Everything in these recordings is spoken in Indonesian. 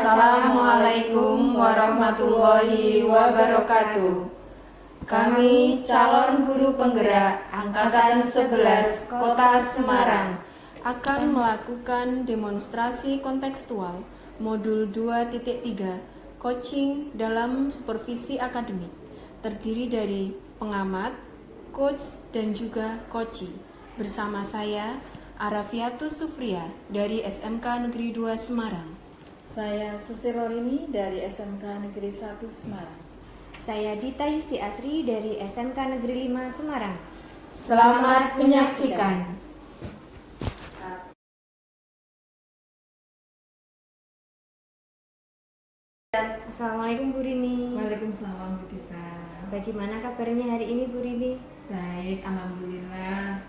Assalamualaikum warahmatullahi wabarakatuh. Kami calon guru penggerak Angkatan 11 Kota Semarang akan melakukan demonstrasi kontekstual modul 2.3 coaching dalam supervisi akademik, terdiri dari pengamat, coach, dan juga coachee. Bersama saya, Arafiatus Sufria dari SMK Negeri 2 Semarang. Saya Susi Rorini dari SMK Negeri 1 Semarang. Saya Dita Yusti Asri dari SMK Negeri 5 Semarang. Selamat menyaksikan. Assalamualaikum Bu Rini. Waalaikumsalam Bu Dita. Bagaimana kabarnya hari ini Bu Rini? Baik, alhamdulillah.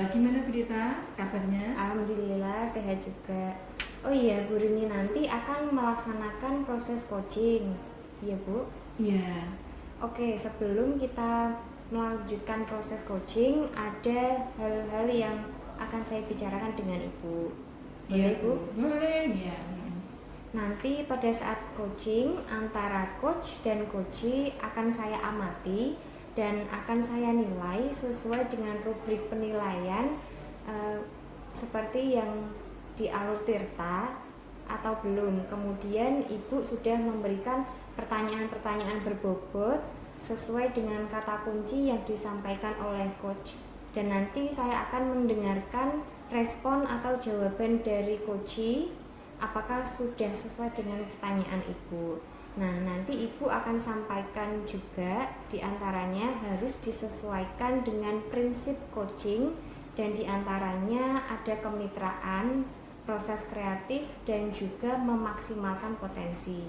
Gimana Bu Dita kabarnya? Alhamdulillah sehat juga. Oh iya Bu Rini, nanti akan melaksanakan proses coaching, iya Bu? Iya. Oke, sebelum kita melanjutkan proses coaching, ada hal-hal yang akan saya bicarakan dengan Ibu. Boleh Bu? Boleh, ya. Nanti pada saat coaching, antara coach dan coachee akan saya amati dan akan saya nilai sesuai dengan rubrik penilaian seperti yang di alur tirta atau belum. Kemudian Ibu sudah memberikan pertanyaan-pertanyaan berbobot sesuai dengan kata kunci yang disampaikan oleh coach. Dan nanti saya akan mendengarkan respon atau jawaban dari coachee apakah sudah sesuai dengan pertanyaan Ibu. Nah, nanti Ibu akan sampaikan juga diantaranya harus disesuaikan dengan prinsip coaching, dan diantaranya ada kemitraan, proses kreatif, dan juga memaksimalkan potensi.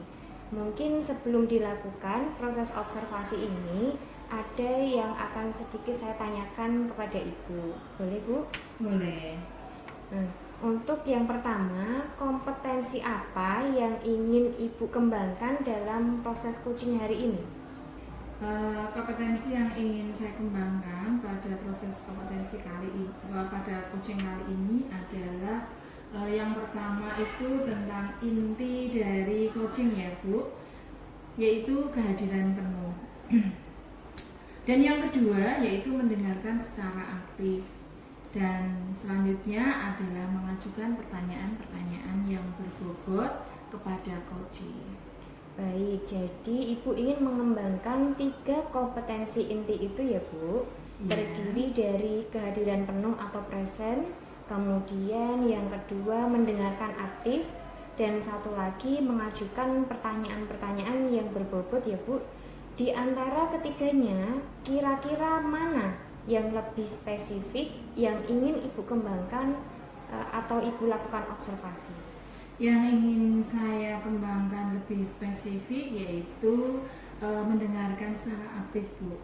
Mungkin sebelum dilakukan proses observasi ini, ada yang akan sedikit saya tanyakan kepada Ibu. Boleh Bu? Boleh. Nah, untuk yang pertama, kompetensi apa yang ingin Ibu kembangkan dalam proses coaching hari ini? Kompetensi yang ingin saya kembangkan pada proses kompetensi kali ini, pada coaching kali ini adalah yang pertama itu tentang inti dari coaching ya Bu, yaitu kehadiran penuh. Dan yang kedua yaitu mendengarkan secara aktif. Dan selanjutnya adalah mengajukan pertanyaan-pertanyaan yang berbobot kepada coachee. Baik, jadi Ibu ingin mengembangkan 3 kompetensi inti itu ya Bu, terdiri dari kehadiran penuh atau present, kemudian yang kedua mendengarkan aktif, dan satu lagi mengajukan pertanyaan-pertanyaan yang berbobot ya Bu. Di antara ketiganya, kira-kira mana yang lebih spesifik yang ingin Ibu kembangkan atau Ibu lakukan observasi? Yang ingin saya kembangkan lebih spesifik yaitu mendengarkan secara aktif Bu.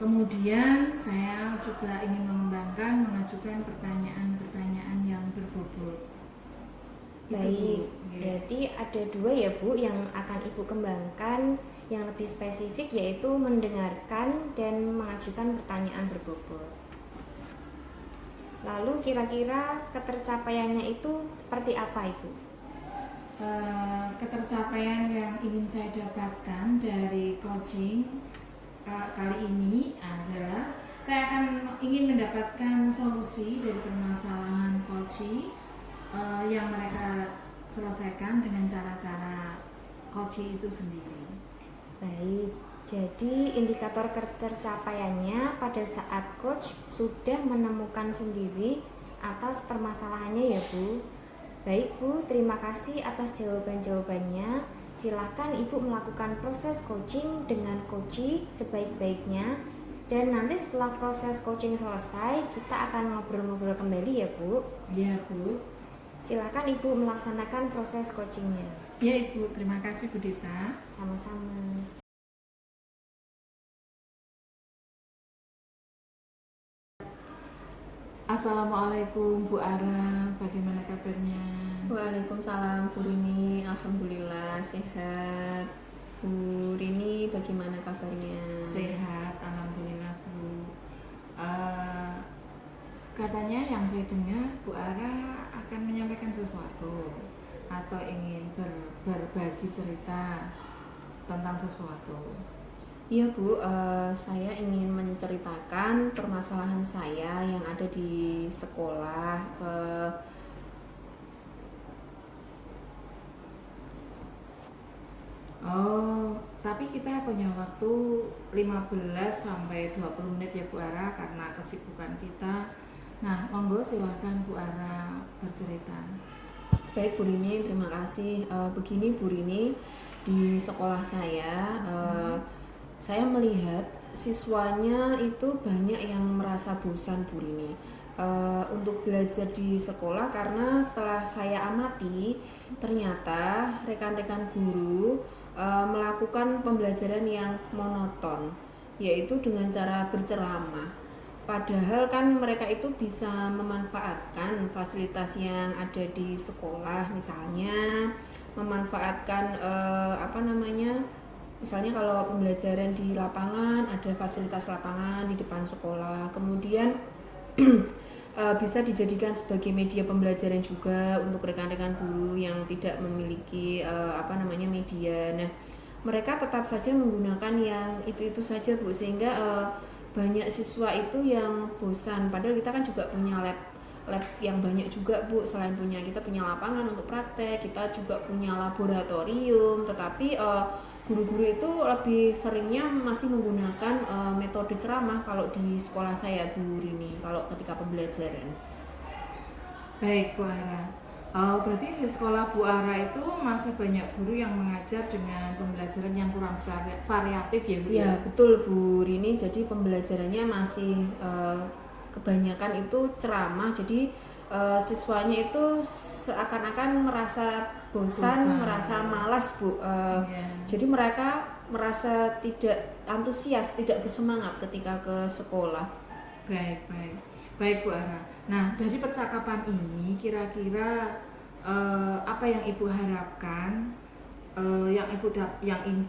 Kemudian saya juga ingin mengembangkan mengajukan pertanyaan-pertanyaan yang berbobot. Baik, berarti ada 2 ya Bu yang akan Ibu kembangkan yang lebih spesifik, yaitu mendengarkan dan mengajukan pertanyaan berbobot. Lalu kira-kira ketercapaiannya itu seperti apa Ibu? Ketercapaian yang ingin saya dapatkan dari coaching kali ini adalah saya akan ingin mendapatkan solusi dari permasalahan coaching yang mereka selesaikan dengan cara-cara coaching itu sendiri. Baik, jadi indikator ketercapaiannya pada saat coach sudah menemukan sendiri atas permasalahannya ya Bu. Baik Bu, terima kasih atas jawaban-jawabannya. Silahkan Ibu melakukan proses coaching dengan coachee sebaik-baiknya. Dan nanti setelah proses coaching selesai, kita akan ngobrol-ngobrol kembali ya Bu. Iya Bu. Silahkan Ibu melaksanakan proses coachingnya. Ya Ibu, terima kasih Bu Dita. Sama-sama. Assalamualaikum Bu Ara, bagaimana kabarnya? Waalaikumsalam Bu Rini, alhamdulillah sehat. Bu Rini, bagaimana kabarnya? Sehat, alhamdulillah Bu. Katanya yang saya dengar Bu Ara akan menyampaikan sesuatu. atau ingin berbagi cerita tentang sesuatu? Iya Bu, saya ingin menceritakan permasalahan saya yang ada di sekolah. Oh, tapi kita punya waktu 15 sampai 20 menit ya Bu Ara karena kesibukan kita. Nah, monggo silakan Bu Ara bercerita. Baik Bu Rini, terima kasih. Begini Bu Rini, di sekolah saya melihat siswanya itu banyak yang merasa bosan Bu Rini untuk belajar di sekolah, karena setelah saya amati ternyata rekan-rekan guru melakukan pembelajaran yang monoton, yaitu dengan cara berceramah. Padahal kan mereka itu bisa memanfaatkan fasilitas yang ada di sekolah, misalnya memanfaatkan misalnya kalau pembelajaran di lapangan ada fasilitas lapangan di depan sekolah, kemudian bisa dijadikan sebagai media pembelajaran juga untuk rekan-rekan guru yang tidak memiliki media. Nah, mereka tetap saja menggunakan yang itu saja Bu, sehingga banyak siswa itu yang bosan. Padahal kita kan juga punya lab yang banyak juga Bu. Selain kita punya lapangan untuk praktek, kita juga punya laboratorium. Tetapi guru-guru itu lebih seringnya masih menggunakan metode ceramah kalau di sekolah saya Bu Rini, kalau ketika pembelajaran. Baik Bu Ara. Berarti di sekolah Bu Ara itu masih banyak guru yang mengajar dengan pembelajaran yang kurang variatif ya Bu? Ya betul Bu Rini, jadi pembelajarannya masih kebanyakan itu ceramah, jadi siswanya itu seakan-akan merasa bosan, merasa malas Bu. Jadi mereka merasa tidak antusias, tidak bersemangat ketika ke sekolah. Baik Bu Ara. Nah, dari percakapan ini kira-kira apa yang Ibu harapkan, yang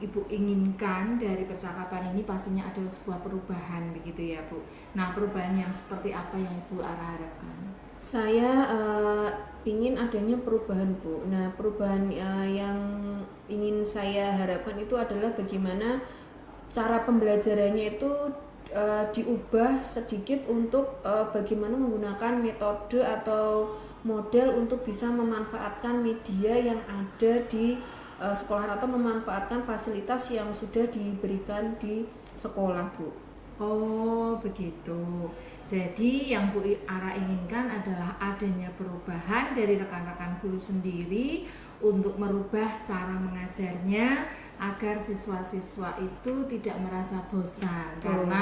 Ibu inginkan dari percakapan ini? Pastinya ada sebuah perubahan begitu ya Bu. Nah, perubahan yang seperti apa yang Ibu Ara harapkan? Saya ingin adanya perubahan Bu. Nah, perubahan yang ingin saya harapkan itu adalah bagaimana cara pembelajarannya itu diubah sedikit untuk bagaimana menggunakan metode atau model untuk bisa memanfaatkan media yang ada di sekolah atau memanfaatkan fasilitas yang sudah diberikan di sekolah Bu. Oh begitu. Jadi yang Bu Ara inginkan adalah adanya perubahan dari rekan-rekan guru sendiri untuk merubah cara mengajarnya agar siswa-siswa itu tidak merasa bosan. Betul. Karena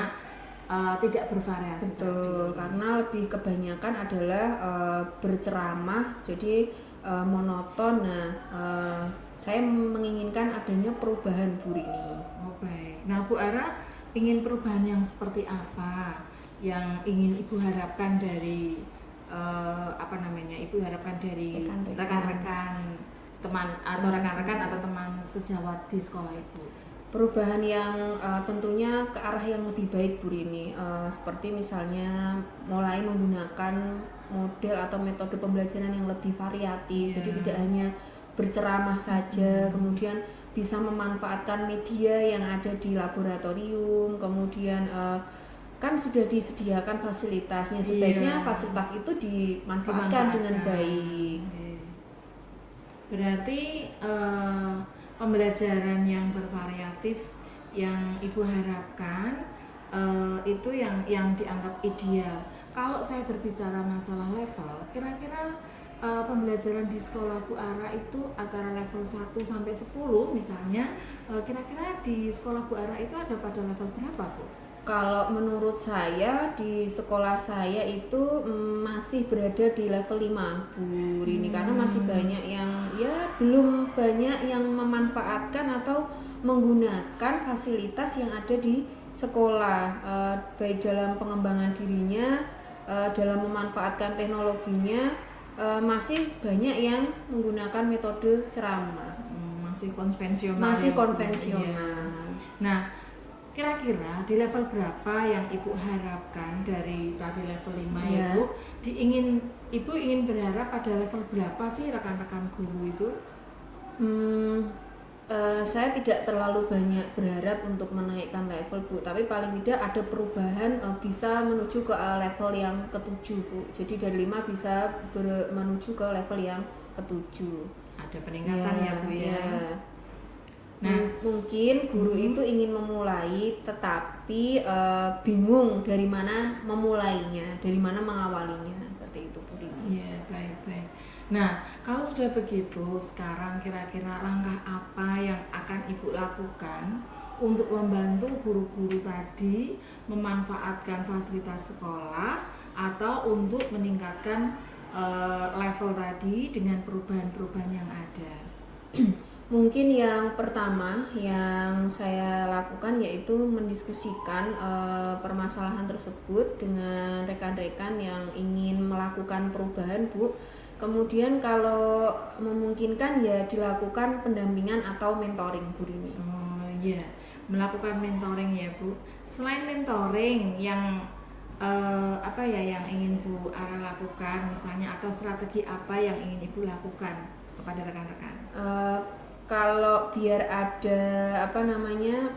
tidak bervariasi. Betul, karena lebih kebanyakan adalah berceramah, jadi monoton. Nah, saya menginginkan adanya perubahan Bu Rini. Oh baik. Nah Bu Ara ingin perubahan yang seperti apa yang ingin Ibu harapkan dari Ibu harapkan dari rekan-rekan teman atau rekan-rekan atau teman sejawat di sekolah Ibu? Perubahan yang tentunya ke arah yang lebih baik Bu Rini, seperti misalnya mulai menggunakan model atau metode pembelajaran yang lebih variatif. Jadi tidak hanya berceramah saja, kemudian bisa memanfaatkan media yang ada di laboratorium, kemudian kan sudah disediakan fasilitasnya, sebaiknya fasilitas itu dimanfaatkan dengan baik. Berarti pembelajaran yang bervariatif yang Ibu harapkan itu yang dianggap ideal. Kalau saya berbicara masalah level, kira-kira pembelajaran di sekolah Bu Ara itu antara level 1 sampai 10 misalnya, kira-kira di sekolah Bu Ara itu ada pada level berapa Bu? Kalau menurut saya di sekolah saya itu masih berada di level 5 Bu Rini, karena masih banyak yang belum banyak yang memanfaatkan atau menggunakan fasilitas yang ada di sekolah, baik dalam pengembangan dirinya, dalam memanfaatkan teknologinya, masih banyak yang menggunakan metode ceramah. Masih konvensional. Masih konvensional. Nah, kira-kira di level berapa yang Ibu harapkan dari tadi level 5 Ya. Ibu? Ibu ingin berharap pada level berapa sih rekan-rekan guru itu? Saya tidak terlalu banyak berharap untuk menaikkan level, Bu, tapi paling tidak ada perubahan, bisa menuju ke level yang ketujuh, Bu. Jadi dari 5 bisa menuju ke level yang ketujuh. Ada peningkatan ya Bu ya. Nah, mungkin guru itu ingin memulai, tetapi bingung dari mana memulainya, dari mana mengawalinya, seperti itu, Bu Rini. Iya, baik-baik. Nah, kalau sudah begitu, sekarang kira-kira langkah apa yang akan Ibu lakukan untuk membantu guru-guru tadi memanfaatkan fasilitas sekolah atau untuk meningkatkan level tadi dengan perubahan-perubahan yang ada? Mungkin yang pertama yang saya lakukan yaitu mendiskusikan permasalahan tersebut dengan rekan-rekan yang ingin melakukan perubahan, Bu. Kemudian kalau memungkinkan ya dilakukan pendampingan atau mentoring, Bu Rini. Oh iya, melakukan mentoring ya Bu. Selain mentoring yang apa ya yang ingin Bu Ara lakukan misalnya, atau strategi apa yang ingin Ibu lakukan kepada rekan-rekan? Kalau biar ada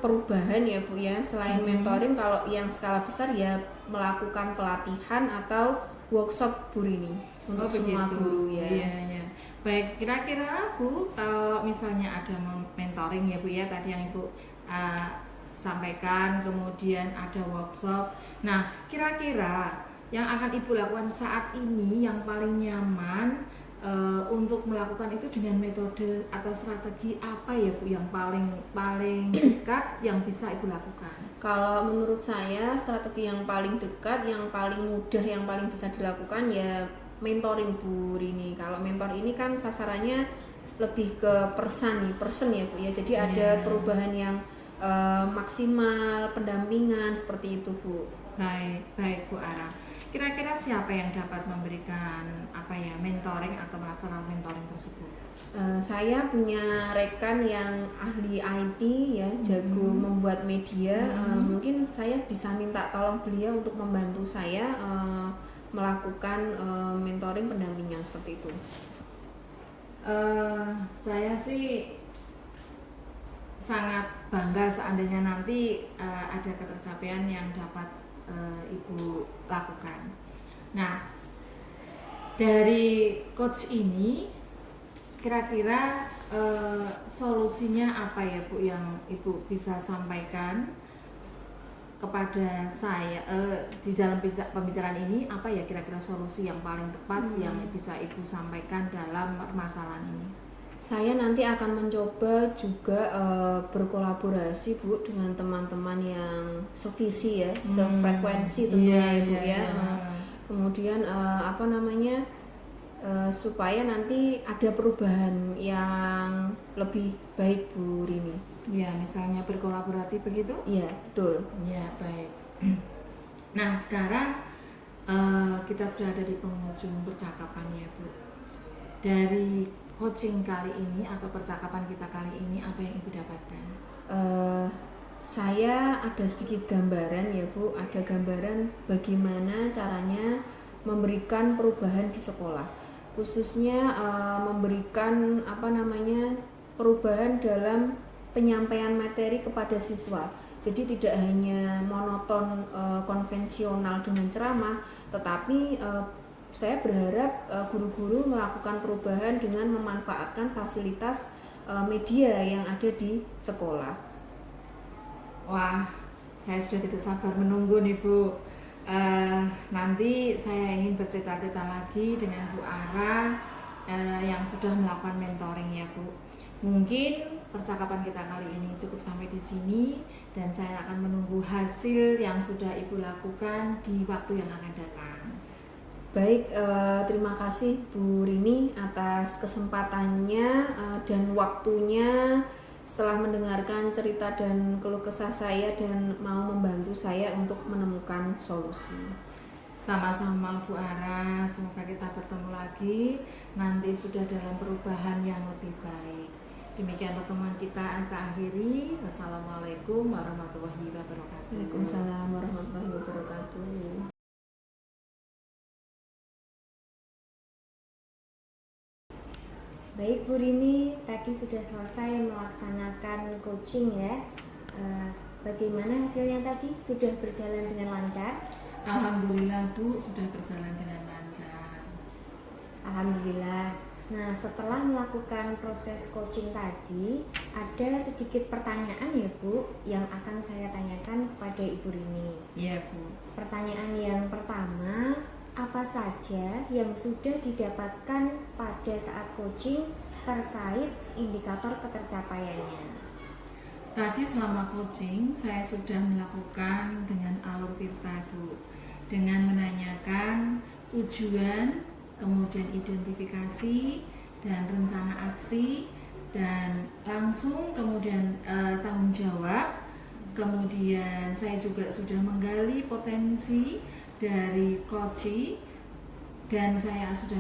perubahan ya Bu ya, selain mentoring, kalau yang skala besar ya melakukan pelatihan atau workshop, Bu Rini, untuk semua guru ya. Iya. Baik, kira-kira Bu, kalau misalnya ada mentoring ya Bu ya, tadi yang Ibu sampaikan, kemudian ada workshop. Nah, kira-kira yang akan Ibu lakukan saat ini yang paling nyaman untuk melakukan itu dengan metode atau strategi apa ya Bu yang paling dekat yang bisa Ibu lakukan? Kalau menurut saya strategi yang paling dekat, yang paling mudah, yang paling bisa dilakukan ya mentoring, Bu Rini. Kalau mentor ini kan sasarannya lebih ke person ya Bu ya. Jadi ada perubahan yang maksimal, pendampingan seperti itu, Bu. Baik Bu Ara. Kira-kira siapa yang dapat memberikan mentoring atau melaksanakan mentoring tersebut? Saya punya rekan yang ahli IT ya, jago membuat media. Mungkin saya bisa minta tolong beliau untuk membantu saya melakukan mentoring pendampingan seperti itu. Saya sih sangat bangga seandainya nanti ada ketercapaian yang dapat Ibu lakukan. Nah, dari coach ini kira-kira solusinya apa ya Bu yang Ibu bisa sampaikan kepada saya di dalam pembicaraan ini? Apa ya kira-kira solusi yang paling tepat yang bisa Ibu sampaikan dalam permasalahan ini? Saya nanti akan mencoba juga berkolaborasi, Bu, dengan teman-teman yang sevisi ya, sefrekuensi tentunya ya Bu ya. Kemudian supaya nanti ada perubahan yang lebih baik, Bu Rini. Ya, misalnya berkolaborasi begitu? Iya, betul. Ya, baik. Nah, sekarang kita sudah ada di penghujung percakapan ya Bu. Dari coaching kali ini atau percakapan kita kali ini, apa yang Ibu dapatkan? Saya ada sedikit gambaran ya Bu, ada gambaran bagaimana caranya memberikan perubahan di sekolah, khususnya memberikan perubahan dalam penyampaian materi kepada siswa. Jadi tidak hanya monoton konvensional dengan ceramah, tetapi saya berharap guru-guru melakukan perubahan dengan memanfaatkan fasilitas media yang ada di sekolah. Wah, saya sudah tidak sabar menunggu nih Bu. Nanti saya ingin bercita-cita lagi dengan Bu Ara yang sudah melakukan mentoring ya Bu. Mungkin percakapan kita kali ini cukup sampai di sini dan saya akan menunggu hasil yang sudah Ibu lakukan di waktu yang akan datang. Baik, terima kasih Bu Rini atas kesempatannya dan waktunya setelah mendengarkan cerita dan keluh kesah saya dan mau membantu saya untuk menemukan solusi. Sama-sama Bu Ara, semoga kita bertemu lagi nanti sudah dalam perubahan yang lebih baik. Demikian pertemuan kita akhiri. Wassalamualaikum warahmatullahi wabarakatuh. Waalaikumsalam warahmatullahi wabarakatuh. Baik Bu Rini, tadi sudah selesai melaksanakan coaching ya. Bagaimana hasilnya tadi? Sudah berjalan dengan lancar? Alhamdulillah Bu, sudah berjalan dengan lancar. Alhamdulillah. Nah, setelah melakukan proses coaching tadi, ada sedikit pertanyaan ya Bu, yang akan saya tanyakan kepada Ibu Rini. Iya Bu. Pertanyaan yang pertama, apa saja yang sudah didapatkan pada saat coaching terkait indikator ketercapaiannya? Tadi selama coaching saya sudah melakukan dengan alur tirta Bu, dengan menanyakan tujuan, kemudian identifikasi dan rencana aksi, dan langsung kemudian tanggung jawab. Kemudian saya juga sudah menggali potensi dari coaching, dan saya sudah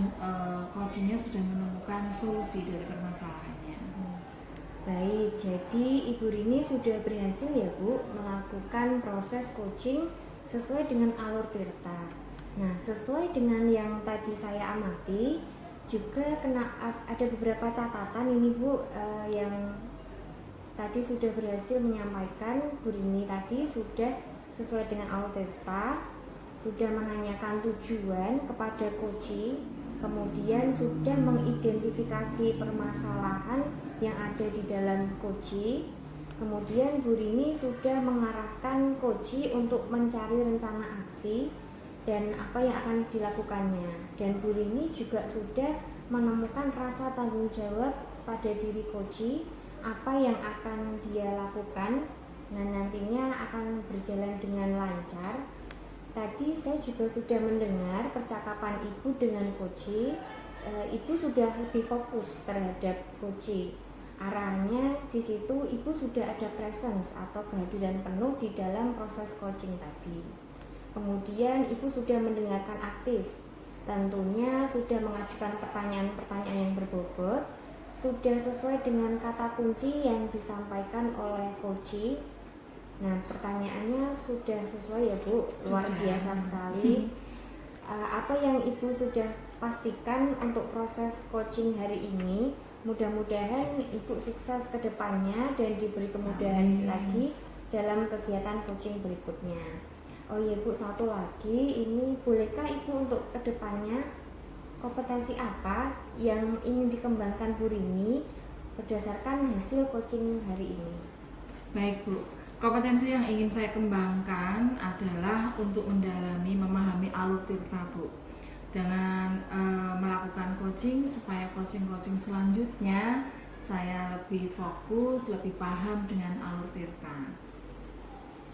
coachingnya sudah menemukan solusi dari permasalahannya. Baik, jadi Ibu Rini sudah berhasil ya Bu melakukan proses coaching sesuai dengan alur tirta. Nah, sesuai dengan yang tadi saya amati, juga ada beberapa catatan ini Bu, yang tadi sudah berhasil menyampaikan. Bu Rini tadi sudah sesuai dengan alur tirta, sudah menanyakan tujuan kepada coaching, kemudian sudah mengidentifikasi permasalahan yang ada di dalam coaching, kemudian Bu Rini sudah mengarahkan coaching untuk mencari rencana aksi dan apa yang akan dilakukannya, dan Bu Rini juga sudah menemukan rasa tanggung jawab pada diri coaching, apa yang akan dia lakukan, dan nantinya akan berjalan dengan lancar. Tadi saya juga sudah mendengar percakapan Ibu dengan coaching. Ibu sudah lebih fokus terhadap coaching. Arahnya di situ Ibu sudah ada presence atau kehadiran penuh di dalam proses coaching tadi. Kemudian Ibu sudah mendengarkan aktif. Tentunya sudah mengajukan pertanyaan-pertanyaan yang berbobot, sudah sesuai dengan kata kunci yang disampaikan oleh coaching. Nah, pertanyaannya sudah sesuai ya Bu, luar biasa sekali. Apa yang Ibu sudah pastikan untuk proses coaching hari ini, mudah-mudahan Ibu sukses ke depannya dan diberi kemudahan lagi dalam kegiatan coaching berikutnya. Oh iya Bu, satu lagi, ini bolehkah Ibu untuk ke depannya kompetensi apa yang ingin dikembangkan Bu Rini berdasarkan hasil coaching hari ini? Baik Bu, kompetensi yang ingin saya kembangkan adalah untuk mendalami, memahami alur tirta Bu, dengan melakukan coaching supaya coaching selanjutnya saya lebih fokus, lebih paham dengan alur tirta.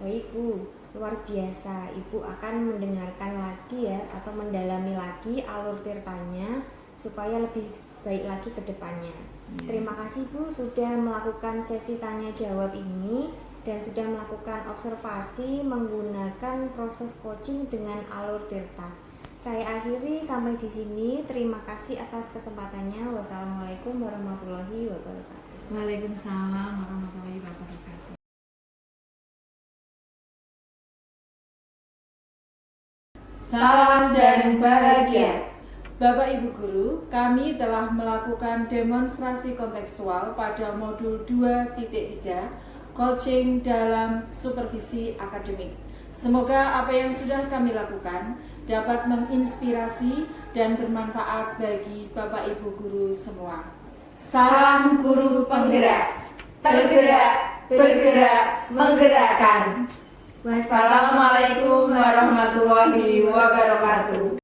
Baik Bu, luar biasa. Ibu akan mendengarkan lagi ya, atau mendalami lagi alur tirtanya supaya lebih baik lagi ke depannya. Terima kasih Bu sudah melakukan sesi tanya jawab ini dan sudah melakukan observasi menggunakan proses coaching dengan alur tirta. Saya akhiri sampai di sini. Terima kasih atas kesempatannya. Wassalamualaikum warahmatullahi wabarakatuh. Waalaikumsalam warahmatullahi wabarakatuh. Salam dan bahagia. Bapak Ibu Guru, kami telah melakukan demonstrasi kontekstual pada modul 2.3 coaching dalam supervisi akademik. Semoga apa yang sudah kami lakukan dapat menginspirasi dan bermanfaat bagi Bapak Ibu Guru semua. Salam guru penggerak, tergerak, bergerak, menggerakkan. Wassalamualaikum warahmatullahi wabarakatuh.